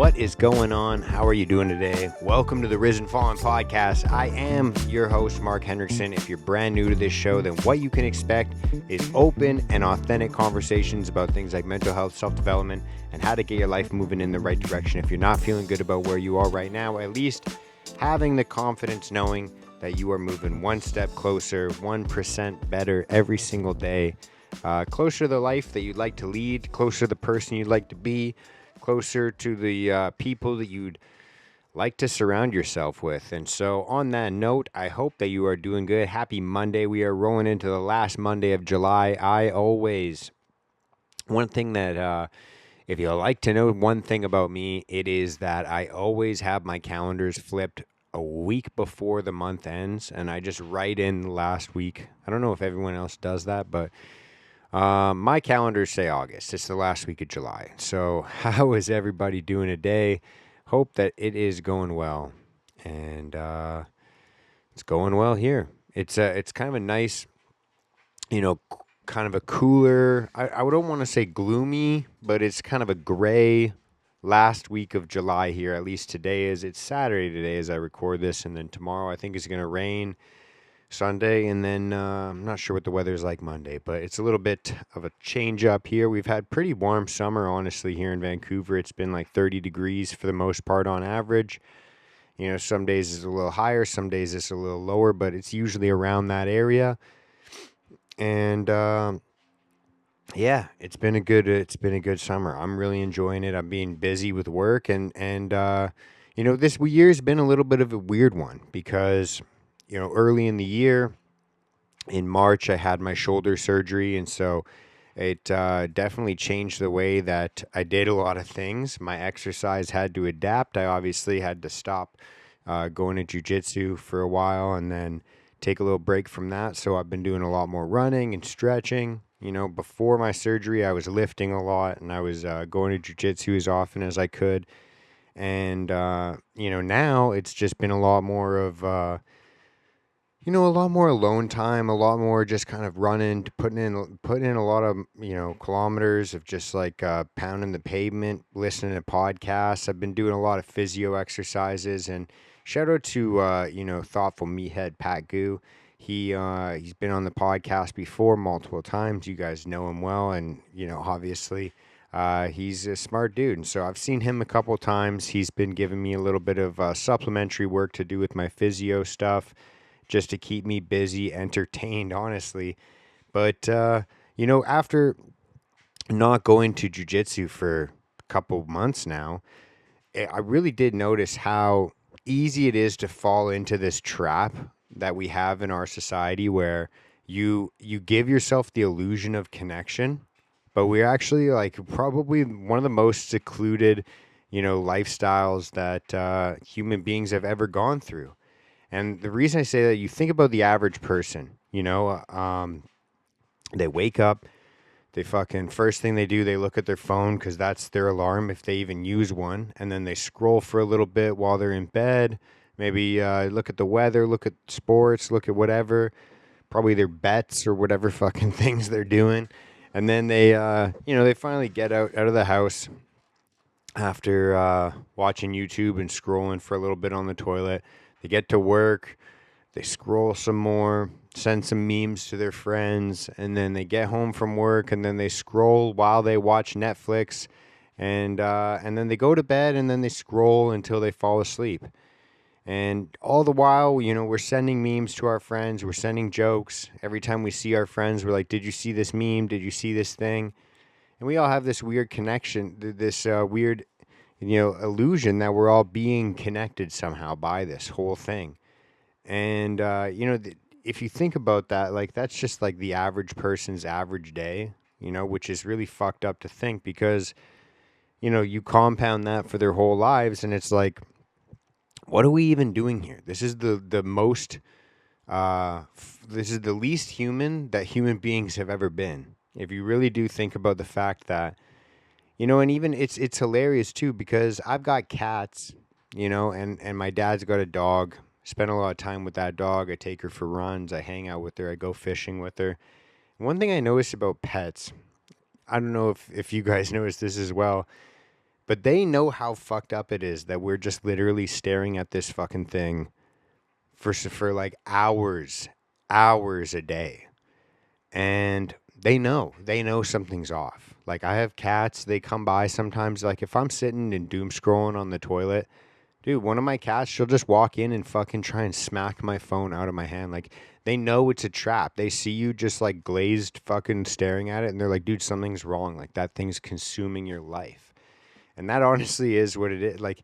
What is going on? How are you doing today? Welcome to the Risen Fallen Podcast. I am your host, Mark Hendrickson. If you're brand new to this show, then what you can expect is open and authentic conversations about things like mental health, self-development, and how to get your life moving in the right direction. If you're not feeling good about where you are right now, at least having the confidence knowing that you are moving one step closer, 1% better every single day, closer to the life that you'd like to lead, closer to the person you'd like to be, closer to the people that you'd like to surround yourself with. And so on that note, I hope that you are doing good. Happy Monday. We are rolling into the last Monday of July. One thing that, if you like to know one thing about me, it is that I always have my calendars flipped a week before the month ends, and I just write in last week. I don't know if everyone else does that, but my calendars say August. It's the last week of July. So how is everybody doing today? Hope that it is going well. And it's going well here. It's kind of a nice, kind of a cooler, I don't want to say gloomy, but it's kind of a gray last week of July here. At least today is. It's Saturday today as I record this. And then tomorrow I think it's going to rain. Sunday, and then I'm not sure what the weather's like Monday, but it's a little bit of a change up here. We've had pretty warm summer, honestly, here in Vancouver. It's been like 30 degrees for the most part on average. Some days it's a little higher, some days it's a little lower, but it's usually around that area. And it's been a good summer. I'm really enjoying it. I'm being busy with work, and this year's been a little bit of a weird one because early in the year, in March, I had my shoulder surgery, and so it definitely changed the way that I did a lot of things. My exercise had to adapt. I obviously had to stop going to jiu-jitsu for a while and then take a little break from that. So I've been doing a lot more running and stretching. Before my surgery, I was lifting a lot, and I was going to jiu-jitsu as often as I could. And, now it's just been a lot more of... a lot more alone time, a lot more just kind of running, putting in a lot of, kilometers of just like pounding the pavement, listening to podcasts. I've been doing a lot of physio exercises, and shout out to, thoughtful meathead Pat Goo. He's been on the podcast before multiple times. You guys know him well, and, obviously he's a smart dude. And so I've seen him a couple times. He's been giving me a little bit of supplementary work to do with my physio stuff, just to keep me busy, entertained, honestly. But, after not going to jiu-jitsu for a couple months now, I really did notice how easy it is to fall into this trap that we have in our society where you give yourself the illusion of connection, but we're actually like probably one of the most secluded, lifestyles that human beings have ever gone through. And the reason I say that, you think about the average person, they wake up, they first thing they do, they look at their phone because that's their alarm if they even use one. And then they scroll for a little bit while they're in bed, maybe look at the weather, look at sports, look at whatever, probably their bets or whatever fucking things they're doing. And then they, they finally get out of the house after watching YouTube and scrolling for a little bit on the toilet. They get to work, they scroll some more, send some memes to their friends, and then they get home from work, and then they scroll while they watch Netflix, and then they go to bed, and then they scroll until they fall asleep. And all the while, we're sending memes to our friends, we're sending jokes. Every time we see our friends, we're like, did you see this meme? Did you see this thing? And we all have this weird connection, this weird illusion that we're all being connected somehow by this whole thing. And, if you think about that, like, that's just like the average person's average day, which is really fucked up to think because, you compound that for their whole lives. And it's like, what are we even doing here? This is the most, this is the least human that human beings have ever been. If you really do think about the fact that, and even it's hilarious too, because I've got cats, and my dad's got a dog. Spend a lot of time with that dog. I take her for runs. I hang out with her. I go fishing with her. One thing I noticed about pets, I don't know if you guys notice this as well, But they know how fucked up it is that we're just literally staring at this fucking thing for like hours a day. And they know something's off. Like I have cats, they come by sometimes. Like if I'm sitting and doom scrolling on the toilet, dude, one of my cats, she'll just walk in and fucking try and smack my phone out of my hand. Like they know it's a trap. They see you just like glazed fucking staring at it, and they're like, dude, something's wrong. Like that thing's consuming your life. And that honestly is what it is. Like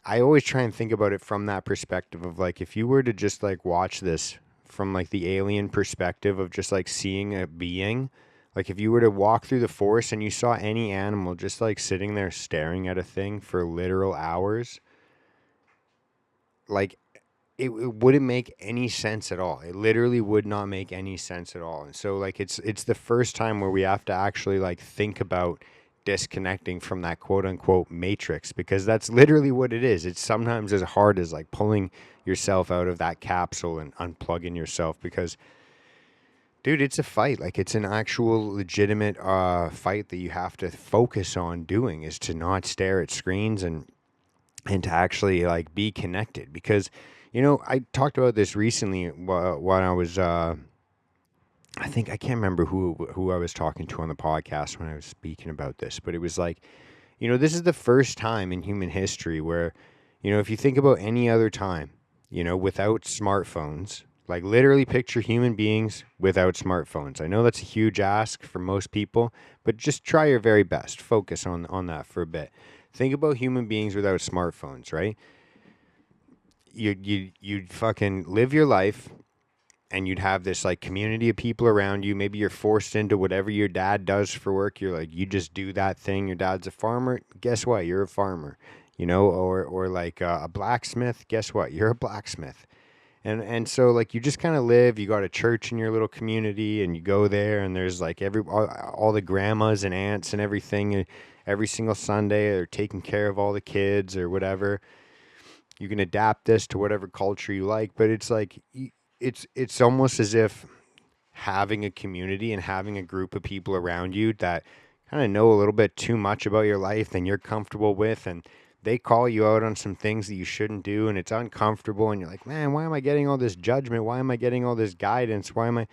I always try and think about it from that perspective of like if you were to just like watch this from like the alien perspective of just like seeing a being, like if you were to walk through the forest and you saw any animal just like sitting there staring at a thing for literal hours, like it wouldn't make any sense at all. It literally would not make any sense at all. And so like it's the first time where we have to actually like think about disconnecting from that quote unquote matrix, because that's literally what it is. It's sometimes as hard as like pulling yourself out of that capsule and unplugging yourself, because dude, it's a fight. Like it's an actual legitimate fight that you have to focus on doing, is to not stare at screens and to actually like be connected. Because I talked about this recently when I was I think I can't remember who I was talking to on the podcast when I was speaking about this, but it was like, this is the first time in human history where, if you think about any other time, without smartphones, like literally picture human beings without smartphones. I know that's a huge ask for most people, but just try your very best. Focus on that for a bit. Think about human beings without smartphones, right? You'd fucking live your life, and you'd have this like community of people around you. Maybe you're forced into whatever your dad does for work. You're like, you just do that thing. Your dad's a farmer. Guess what? You're a farmer, or like a blacksmith. Guess what? You're a blacksmith. And so like you just kind of live. You got a church in your little community, and you go there, and there's like all the grandmas and aunts and everything. Every single Sunday, they're taking care of all the kids or whatever. You can adapt this to whatever culture you like, but it's like it's almost as if having a community and having a group of people around you that kind of know a little bit too much about your life than you're comfortable with, and they call you out on some things that you shouldn't do, and it's uncomfortable, and you're like, man, why am I getting all this judgment? Why am I getting all this guidance? Why am I,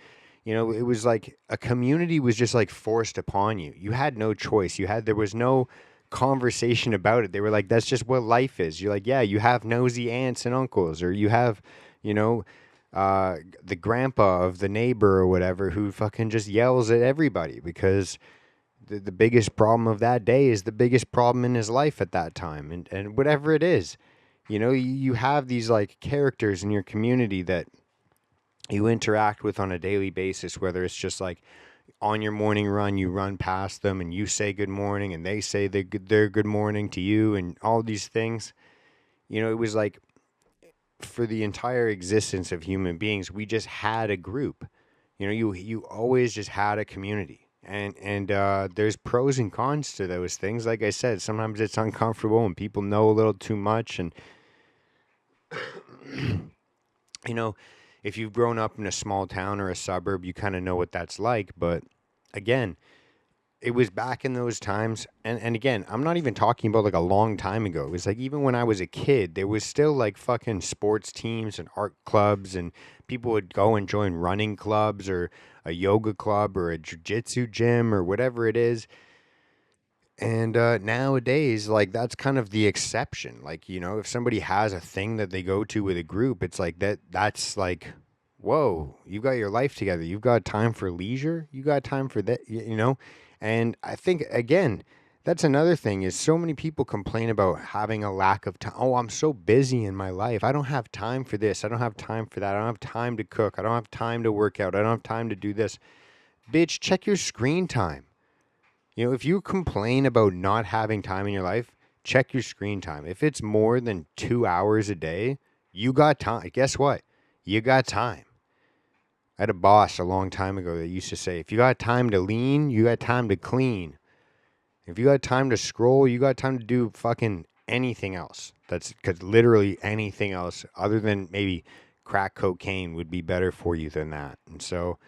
it was like a community was just like forced upon you. You had no choice. There was no conversation about it. They were like, that's just what life is. You're like, yeah, you have nosy aunts and uncles, or you have, you know, the grandpa of the neighbor or whatever who fucking just yells at everybody because the biggest problem of that day is the biggest problem in his life at that time. And whatever it is, you have these like characters in your community that you interact with on a daily basis, whether it's just like on your morning run, you run past them and you say good morning and they say their good morning to you and all these things. It was like for the entire existence of human beings, we just had a group. You always just had a community, and there's pros and cons to those things. Like I said, sometimes it's uncomfortable and people know a little too much, and you know, if you've grown up in a small town or a suburb, you kind of know what that's like. But again, it was back in those times, and again, I'm not even talking about like a long time ago. It was like even when I was a kid, there was still like fucking sports teams and art clubs, and people would go and join running clubs or a yoga club or a jiu-jitsu gym or whatever it is. And nowadays, like that's kind of the exception. Like, if somebody has a thing that they go to with a group, it's like that's like, whoa, you've got your life together. You've got time for leisure. You got time for that, And I think again, that's another thing is so many people complain about having a lack of time. Oh, I'm so busy in my life. I don't have time for this. I don't have time for that. I don't have time to cook. I don't have time to work out. I don't have time to do this. Bitch, check your screen time. If you complain about not having time in your life, check your screen time. If it's more than 2 hours a day, you got time. Guess what? You got time. I had a boss a long time ago that used to say, if you got time to lean, you got time to clean. If you got time to scroll, you got time to do fucking anything else. That's because literally anything else other than maybe crack cocaine would be better for you than that. And so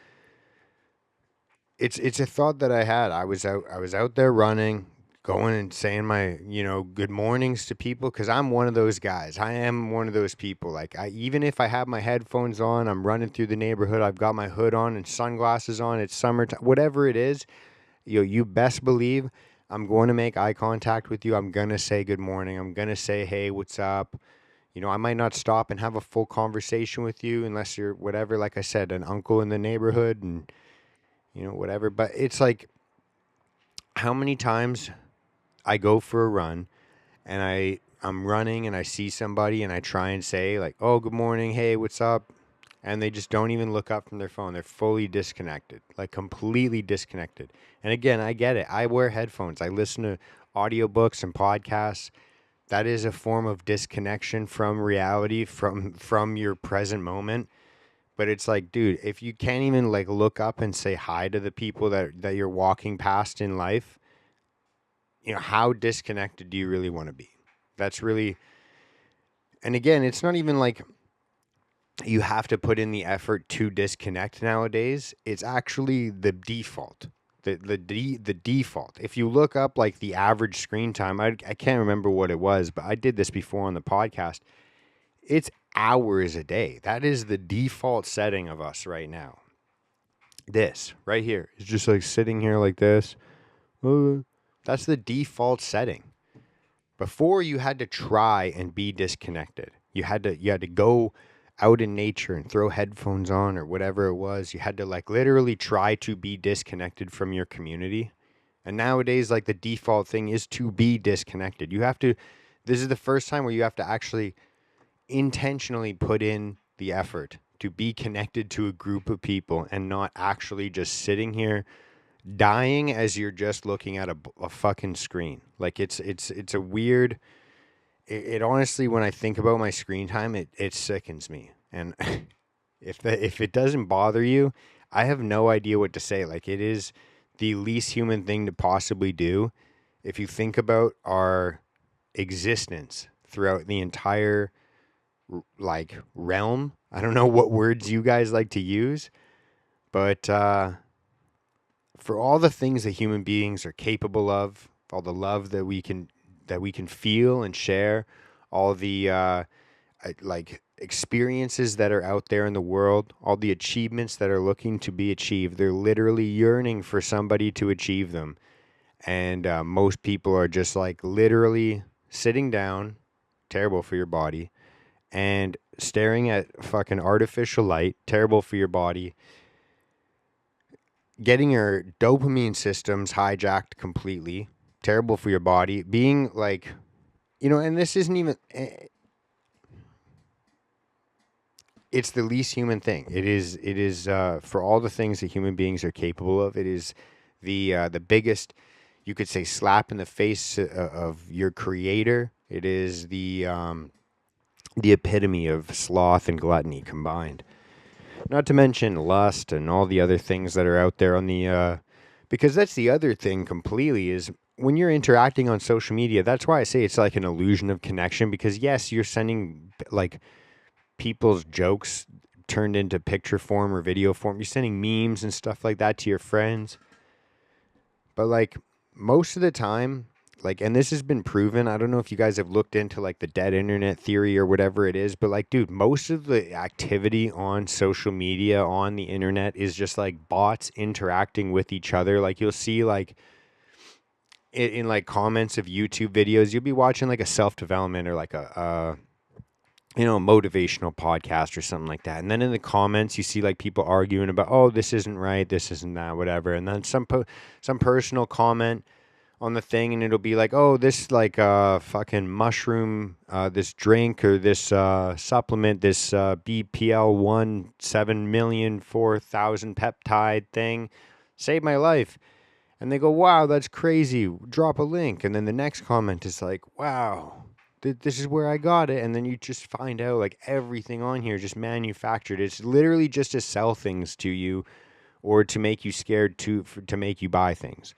it's a thought that I had. I was out there running, going and saying my, good mornings to people, because I'm one of those guys. I am one of those people. Like, even if I have my headphones on, I'm running through the neighborhood, I've got my hood on and sunglasses on, it's summertime, whatever it is, you best believe I'm going to make eye contact with you. I'm going to say good morning. I'm going to say, hey, what's up? I might not stop and have a full conversation with you unless you're whatever, like I said, an uncle in the neighborhood and, whatever. But it's like, how many times I go for a run and I'm running and I see somebody and I try and say like, "Oh, good morning. Hey, what's up?" And they just don't even look up from their phone. They're fully disconnected, like completely disconnected. And again, I get it. I wear headphones. I listen to audiobooks and podcasts. That is a form of disconnection from reality, from your present moment. But it's like, dude, if you can't even like look up and say hi to the people that you're walking past in life, how disconnected do you really want to be? That's really, and again, it's not even like you have to put in the effort to disconnect nowadays. It's actually the default. The default. If you look up like the average screen time, I can't remember what it was, but I did this before on the podcast. It's hours a day. That is the default setting of us right now. This right here is just like sitting here like this. That's the default setting. Before, you had to try and be disconnected. You had to go out in nature and throw headphones on or whatever it was. You had to like literally try to be disconnected from your community. And nowadays, like the default thing is to be disconnected. This is the first time where you have to actually intentionally put in the effort to be connected to a group of people and not actually just sitting here dying as you're just looking at a fucking screen. Like it's a weird. It honestly, when I think about my screen time, it sickens me. And if it doesn't bother you, I have no idea what to say. Like, it is the least human thing to possibly do. If you think about our existence throughout the entire like realm, I don't know what words you guys like to use, but for all the things that human beings are capable of, all the love that we can feel and share, all the like experiences that are out there in the world, all the achievements that are looking to be achieved, they're literally yearning for somebody to achieve them. And most people are just like literally sitting down, terrible for your body, and staring at fucking artificial light, terrible for your body, getting your dopamine systems hijacked completely, terrible for your body, being like, and this isn't even, it's the least human thing. It is for all the things that human beings are capable of, it is the biggest, you could say, slap in the face of your creator. It is the epitome of sloth and gluttony combined. Not to mention lust and all the other things that are out there on the because that's the other thing completely is when you're interacting on social media, that's why I say it's like an illusion of connection, because yes, you're sending like people's jokes turned into picture form or video form. You're sending memes and stuff like that to your friends. But like most of the time, like, and this has been proven, I don't know if you guys have looked into like the dead internet theory or whatever it is, but like, dude, most of the activity on social media, on the internet, is just like bots interacting with each other. Like, you'll see like in like comments of YouTube videos, you'll be watching like a self-development or like a motivational podcast or something like that. And then in the comments, you see like people arguing about, oh, this isn't right, this isn't that, whatever. And then some personal comment on the thing, and it'll be like, oh, this like fucking mushroom, this drink or this supplement, this BPL 1,7,004,000 peptide thing saved my life. And they go, wow, that's crazy. Drop a link. And then the next comment is like, wow, this is where I got it. And then you just find out like everything on here is just manufactured. It's literally just to sell things to you or to make you scared to make you buy things.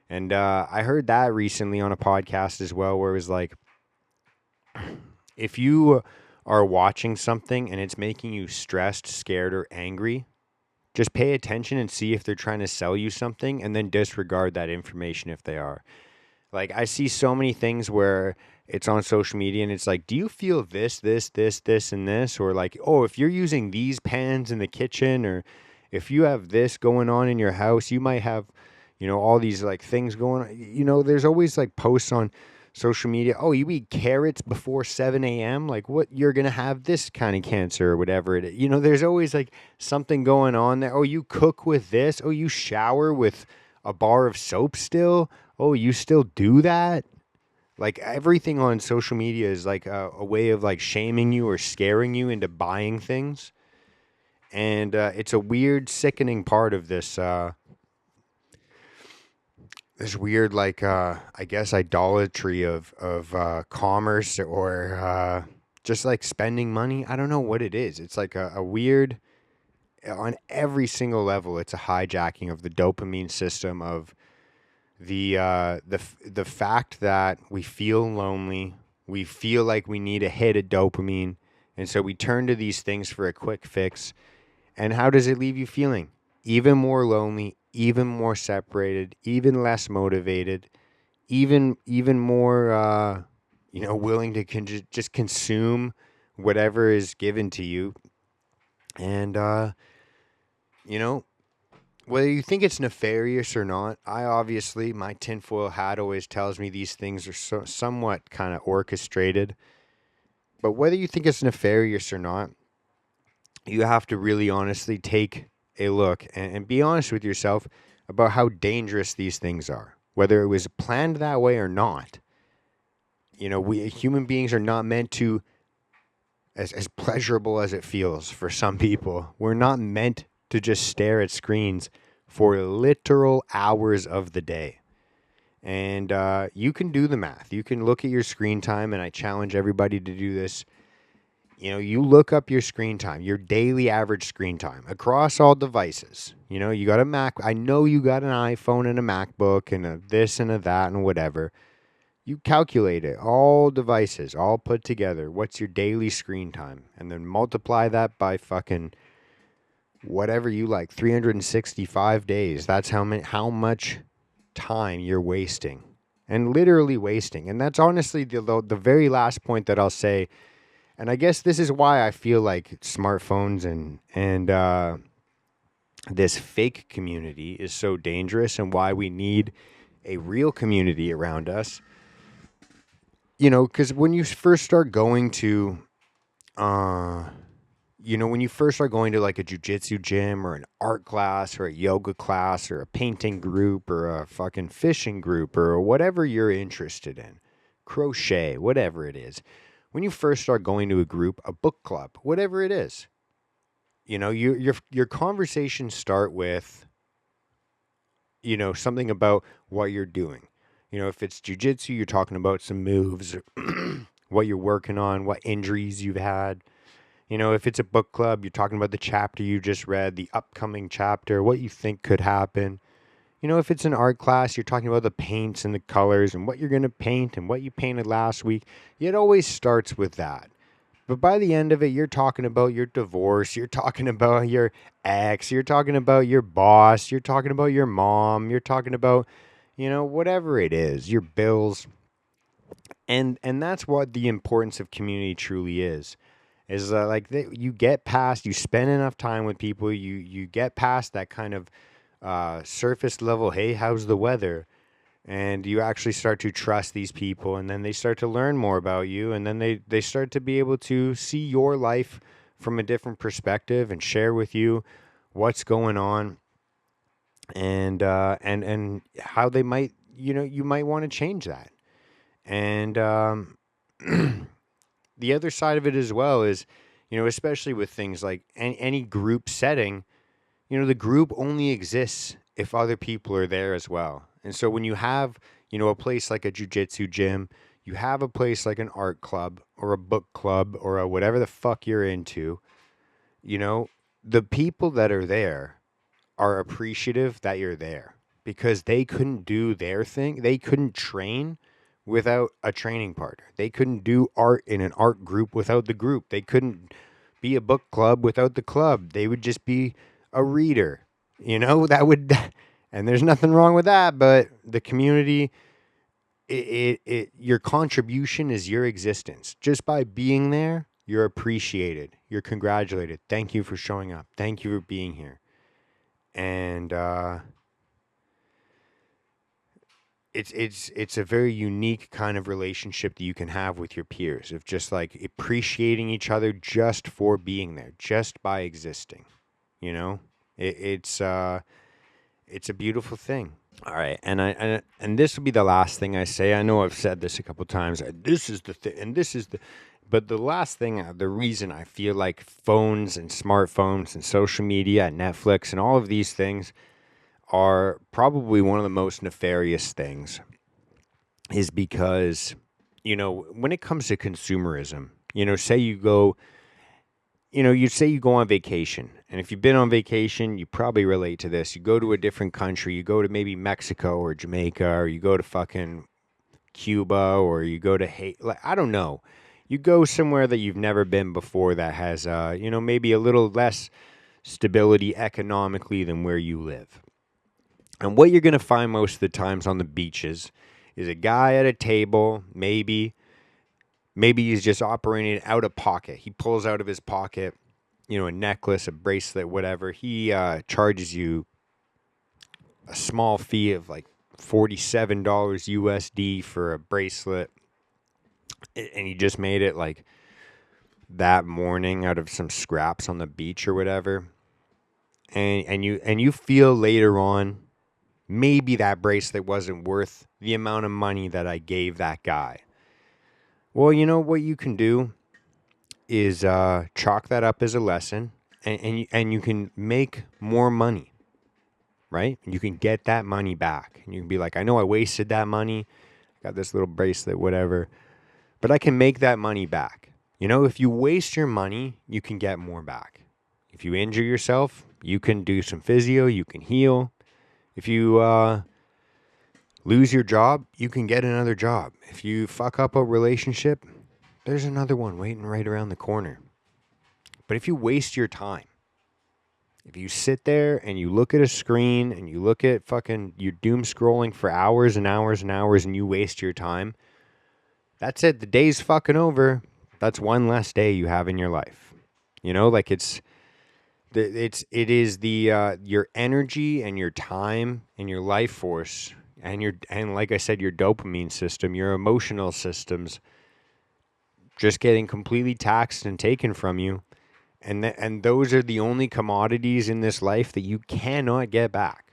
And I heard that recently on a podcast as well, where it was like, if you are watching something and it's making you stressed, scared, or angry, just pay attention and see if they're trying to sell you something, and then disregard that information if they are. Like I see so many things where it's on social media and it's like, do you feel this, and this? Or like, oh, if you're using these pans in the kitchen, or if you have this going on in your house, you might have, all these like things going on. There's always like posts on social media. Oh, you eat carrots before 7 a.m. Like what, you're going to have this kind of cancer or whatever it is. There's always like something going on there. Oh, you cook with this. Oh, you shower with a bar of soap still. Oh, you still do that? Like everything on social media is like a way of like shaming you or scaring you into buying things. And it's a weird, sickening part of this weird, like, I guess, idolatry of commerce, or just like spending money. I don't know what it is. It's like a weird, on every single level, it's a hijacking of the dopamine system, of the fact that we feel lonely, we feel like we need a hit of dopamine, and so we turn to these things for a quick fix. And how does it leave you feeling? Even more lonely, even more separated, even less motivated, even more willing to just consume whatever is given to you. And you know, whether you think it's nefarious or not, I obviously, my tinfoil hat always tells me these things are somewhat kind of orchestrated. But whether you think it's nefarious or not, you have to really honestly take a look and be honest with yourself about how dangerous these things are, whether it was planned that way or not. We human beings are not meant to, as pleasurable as it feels for some people, we're not meant to just stare at screens for literal hours of the day. And you can do the math. You can look at your screen time, and I challenge everybody to do this. You look up your screen time, your daily average screen time across all devices. You got a Mac. I know you got an iPhone and a MacBook and a this and a that and whatever. You calculate it, all devices, all put together. What's your daily screen time? And then multiply that by fucking whatever you like, 365 days. That's how much time you're wasting, and literally wasting. And that's honestly the very last point that I'll say. And I guess this is why I feel like smartphones and this fake community is so dangerous, and why we need a real community around us. Because when you first start going to, when you first start going to like a jiu-jitsu gym or an art class or a yoga class or a painting group or a fucking fishing group or whatever you're interested in, crochet, whatever it is. When you first start going to a group, a book club, whatever it is, your conversations start with, something about what you're doing. If it's jujitsu, you're talking about some moves, what you're working on, what injuries you've had. If it's a book club, you're talking about the chapter you just read, the upcoming chapter, what you think could happen. If it's an art class, you're talking about the paints and the colors and what you're going to paint and what you painted last week. It always starts with that. But by the end of it, you're talking about your divorce. You're talking about your ex. You're talking about your boss. You're talking about your mom. You're talking about, whatever it is, your bills. And that's what the importance of community truly is. Is you get past, you spend enough time with people, you get past that kind of surface level, hey, how's the weather? And you actually start to trust these people, and then they start to learn more about you, and then they start to be able to see your life from a different perspective and share with you what's going on, and how they might, you might want to change that. And the other side of it as well is, especially with things like any group setting, the group only exists if other people are there as well. And so when you have, a place like a jiu-jitsu gym, you have a place like an art club or a book club or a whatever the fuck you're into, the people that are there are appreciative that you're there, because they couldn't do their thing. They couldn't train without a training partner. They couldn't do art in an art group without the group. They couldn't be a book club without the club. They would just be a reader, that would, and there's nothing wrong with that, but the community your contribution is your existence. Just by being there, you're appreciated. You're congratulated. Thank you for showing up. Thank you for being here. And it's a very unique kind of relationship that you can have with your peers, of just like appreciating each other just for being there, just by existing. You know, it's a beautiful thing. All right, and this will be the last thing I say. I know I've said this a couple times. This is the thing, and this is the. But the last thing, the reason I feel like phones and smartphones and social media and Netflix and all of these things are probably one of the most nefarious things is because, when it comes to consumerism, say you go, you say you go on vacation. And if you've been on vacation, you probably relate to this. You go to a different country, you go to maybe Mexico or Jamaica, or you go to fucking Cuba, or you go to Haiti. Like, I don't know. You go somewhere that you've never been before that has, maybe a little less stability economically than where you live. And what you're going to find most of the times on the beaches is a guy at a table, maybe he's just operating out of pocket. He pulls out of his pocket, a necklace, a bracelet, whatever. He charges you a small fee of like $47 USD for a bracelet. And he just made it like that morning out of some scraps on the beach or whatever. And you feel later on, maybe that bracelet wasn't worth the amount of money that I gave that guy. Well, you know what you can do is chalk that up as a lesson, and you can make more money, right? You can get that money back. And you can be like, I know I wasted that money, got this little bracelet, whatever, but I can make that money back. If you waste your money, you can get more back. If you injure yourself, you can do some physio, you can heal. If you lose your job, you can get another job. If you fuck up a relationship, there's another one waiting right around the corner. But if you waste your time, if you sit there and you look at a screen and you look at fucking, you're doom scrolling for hours and hours and hours and you waste your time, that's it. The day's fucking over. That's one less day you have in your life. Like it is your energy and your time and your life force and like I said, your dopamine system, your emotional systems just getting completely taxed and taken from you. And those are the only commodities in this life that you cannot get back.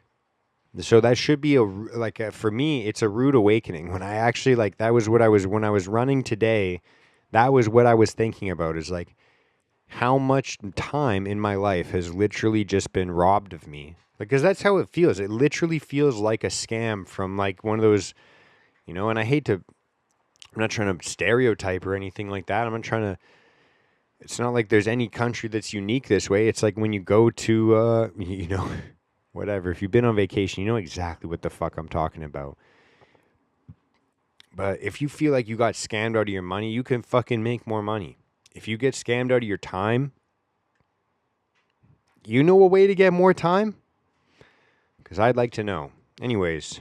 So that should be for me, it's a rude awakening. When I actually that was what when I was running today, that was what I was thinking about, is like how much time in my life has literally just been robbed of me. Because that's how it feels. It literally feels like a scam from like one of those, and I hate to, I'm not trying to stereotype or anything like that. I'm not trying to, it's not like there's any country that's unique this way. It's like when you go to, whatever. If you've been on vacation, you know exactly what the fuck I'm talking about. But if you feel like you got scammed out of your money, you can fucking make more money. If you get scammed out of your time, you know a way to get more time? Because I'd like to know. Anyways,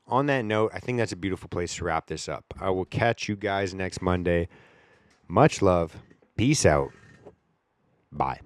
on that note, I think that's a beautiful place to wrap this up. I will catch you guys next Monday. Much love. Peace out. Bye.